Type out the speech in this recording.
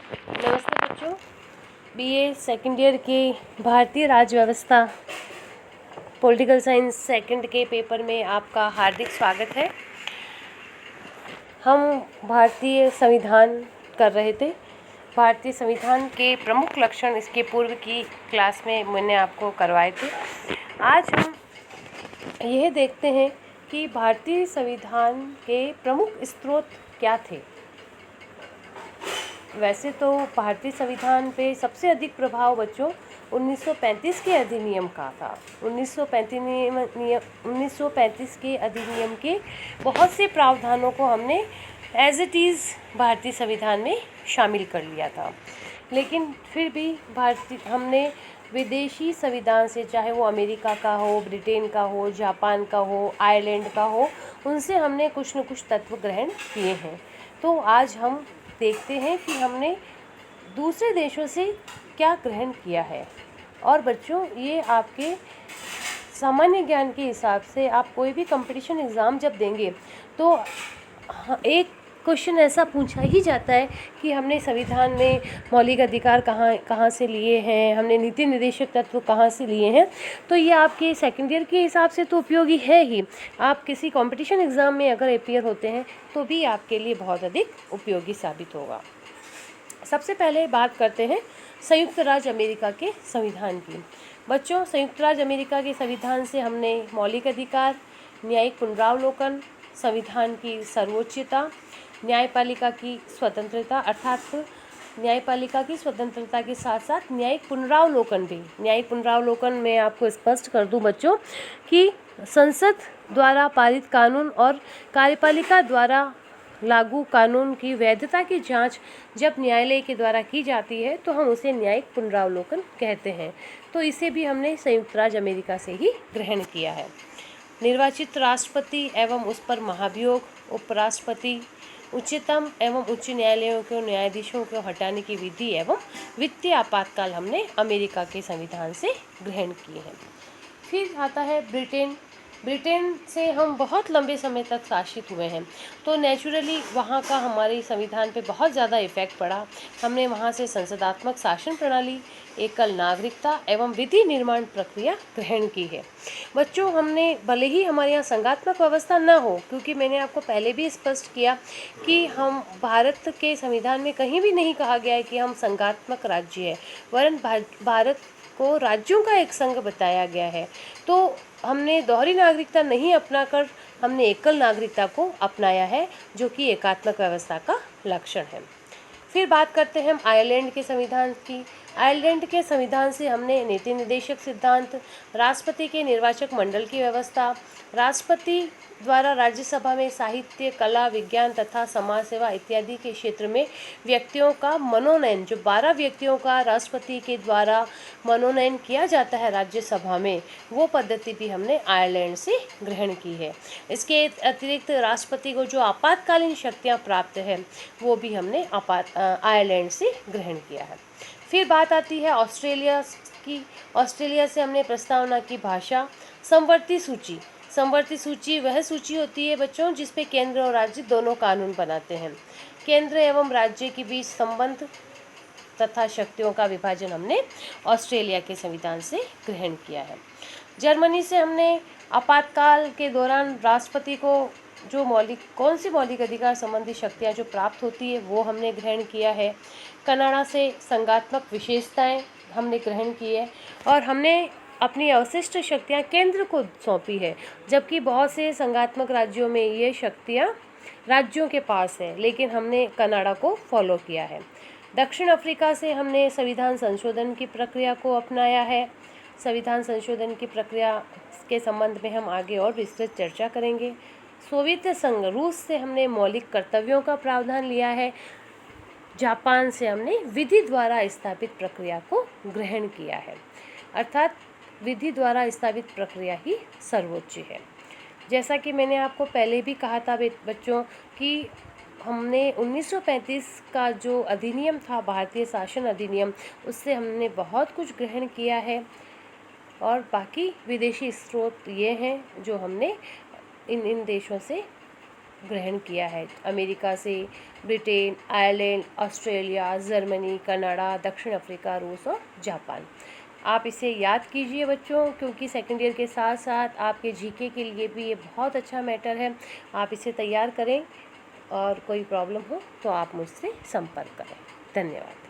नमस्ते बच्चों। BA second year की भारतीय राज्य व्यवस्था पॉलिटिकल साइंस सेकंड के पेपर में आपका हार्दिक स्वागत है। हम भारतीय संविधान कर रहे थे। भारतीय संविधान के प्रमुख लक्षण इसके पूर्व की क्लास में मैंने आपको करवाए थे। आज हम यह देखते हैं कि भारतीय संविधान के प्रमुख स्रोत क्या थे। वैसे तो भारतीय संविधान पे सबसे अधिक प्रभाव बच्चों 1935 के अधिनियम का था। 1935 के अधिनियम के बहुत से प्रावधानों को हमने एज इट इज़ भारतीय संविधान में शामिल कर लिया था, लेकिन फिर भी हमने विदेशी संविधान से, चाहे वो अमेरिका का हो, ब्रिटेन का हो, जापान का हो, आयरलैंड का हो, उनसे हमने कुछ न कुछ तत्व ग्रहण किए हैं। तो आज हम देखते हैं कि हमने दूसरे देशों से क्या ग्रहण किया है। और बच्चों, ये आपके सामान्य ज्ञान के हिसाब से आप कोई भी कंपटीशन एग्ज़ाम जब देंगे तो एक क्वेश्चन ऐसा पूछा ही जाता है कि हमने संविधान में मौलिक अधिकार कहाँ से लिए हैं, हमने नीति निर्देशक तत्व कहाँ से लिए हैं। तो ये आपके सेकंड ईयर के हिसाब से तो उपयोगी है ही। आप किसी कंपटीशन एग्ज़ाम में अगर अपियर होते हैं तो भी आपके लिए बहुत अधिक उपयोगी साबित होगा। सबसे पहले बात करते हैं संयुक्त राज्य अमेरिका के संविधान की। बच्चों, संयुक्त राज्य अमेरिका के संविधान से हमने मौलिक अधिकार, न्यायिक पुनरावलोकन, संविधान की सर्वोच्चता, न्यायपालिका की स्वतंत्रता, अर्थात न्यायपालिका की स्वतंत्रता के साथ साथ न्यायिक पुनरावलोकन भी। न्यायिक पुनरावलोकन में आपको स्पष्ट कर दूं बच्चों कि संसद द्वारा पारित कानून और कार्यपालिका द्वारा लागू कानून की वैधता की जांच जब न्यायालय के द्वारा की जाती है तो हम उसे न्यायिक पुनरावलोकन कहते हैं। तो इसे भी हमने संयुक्त राज्य अमेरिका से ही ग्रहण किया है। निर्वाचित राष्ट्रपति एवं उस पर महाभियोग, उपराष्ट्रपति, उच्चतम एवं उच्च न्यायालयों के न्यायाधीशों को हटाने की विधि एवं वित्तीय आपातकाल हमने अमेरिका के संविधान से ग्रहण किए हैं। फिर आता है ब्रिटेन। ब्रिटेन से हम बहुत लंबे समय तक शासित हुए हैं, तो नेचुरली वहाँ का हमारे संविधान पे बहुत ज़्यादा इफेक्ट पड़ा। हमने वहाँ से संसदात्मक शासन प्रणाली, एकल नागरिकता एवं विधि निर्माण प्रक्रिया ग्रहण की है। बच्चों, हमने भले ही हमारे यहाँ संघात्मक व्यवस्था न हो, क्योंकि मैंने आपको पहले भी स्पष्ट किया कि हम भारत के संविधान में कहीं भी नहीं कहा गया है कि हम संघात्मक राज्य है, वरन भारत को राज्यों का एक संघ बताया गया है। तो हमने दोहरी नागरिकता नहीं अपनाकर हमने एकल नागरिकता को अपनाया है, जो कि एकात्मक व्यवस्था का लक्षण है। फिर बात करते हैं हम आयरलैंड के संविधान की। आयरलैंड के संविधान से हमने नीति निर्देशक सिद्धांत, राष्ट्रपति के निर्वाचक मंडल की व्यवस्था, राष्ट्रपति द्वारा राज्यसभा में साहित्य, कला, विज्ञान तथा समाज सेवा इत्यादि के क्षेत्र में व्यक्तियों का मनोनयन, जो 12 व्यक्तियों का राष्ट्रपति के द्वारा मनोनयन किया जाता है राज्यसभा में, वो पद्धति भी हमने आयरलैंड से ग्रहण की है। इसके अतिरिक्त राष्ट्रपति को जो आपातकालीन शक्तियाँ प्राप्त है वो भी हमने आयरलैंड से ग्रहण किया है। फिर बात आती है ऑस्ट्रेलिया की। ऑस्ट्रेलिया से हमने प्रस्तावना की भाषा, समवर्ती सूची। समवर्ती सूची वह सूची होती है बच्चों जिसपे केंद्र और राज्य दोनों कानून बनाते हैं। केंद्र एवं राज्य के बीच संबंध तथा शक्तियों का विभाजन हमने ऑस्ट्रेलिया के संविधान से ग्रहण किया है। जर्मनी से हमने आपातकाल के दौरान राष्ट्रपति को जो कौन सी मौलिक अधिकार संबंधी शक्तियाँ जो प्राप्त होती है वो हमने ग्रहण किया है। कनाडा से संघात्मक विशेषताएं हमने ग्रहण की है और हमने अपनी अवशिष्ट शक्तियाँ केंद्र को सौंपी है, जबकि बहुत से संघात्मक राज्यों में ये शक्तियाँ राज्यों के पास है, लेकिन हमने कनाडा को फॉलो किया है। दक्षिण अफ्रीका से हमने संविधान संशोधन की प्रक्रिया को अपनाया है। संविधान संशोधन की प्रक्रिया के संबंध में हम आगे और विस्तृत चर्चा करेंगे। सोवियत संघ रूस से हमने मौलिक कर्तव्यों का प्रावधान लिया है। जापान से हमने विधि द्वारा स्थापित प्रक्रिया को ग्रहण किया है, अर्थात विधि द्वारा स्थापित प्रक्रिया ही सर्वोच्च है। जैसा कि मैंने आपको पहले भी कहा था बच्चों कि हमने 1935 का जो अधिनियम था, भारतीय शासन अधिनियम, उससे हमने बहुत कुछ ग्रहण किया है और बाकी विदेशी स्रोत ये हैं जो हमने इन देशों से ग्रहण किया है। अमेरिका से Britain, Ireland, Australia, Germany, Canada, दक्षिण अफ्रीका, रूस और जापान। आप इसे याद कीजिए बच्चों, क्योंकि सेकेंड ईयर के साथ साथ आपके जीके के लिए भी ये बहुत अच्छा मैटर है। आप इसे तैयार करें और कोई प्रॉब्लम हो तो आप मुझसे संपर्क करें। धन्यवाद।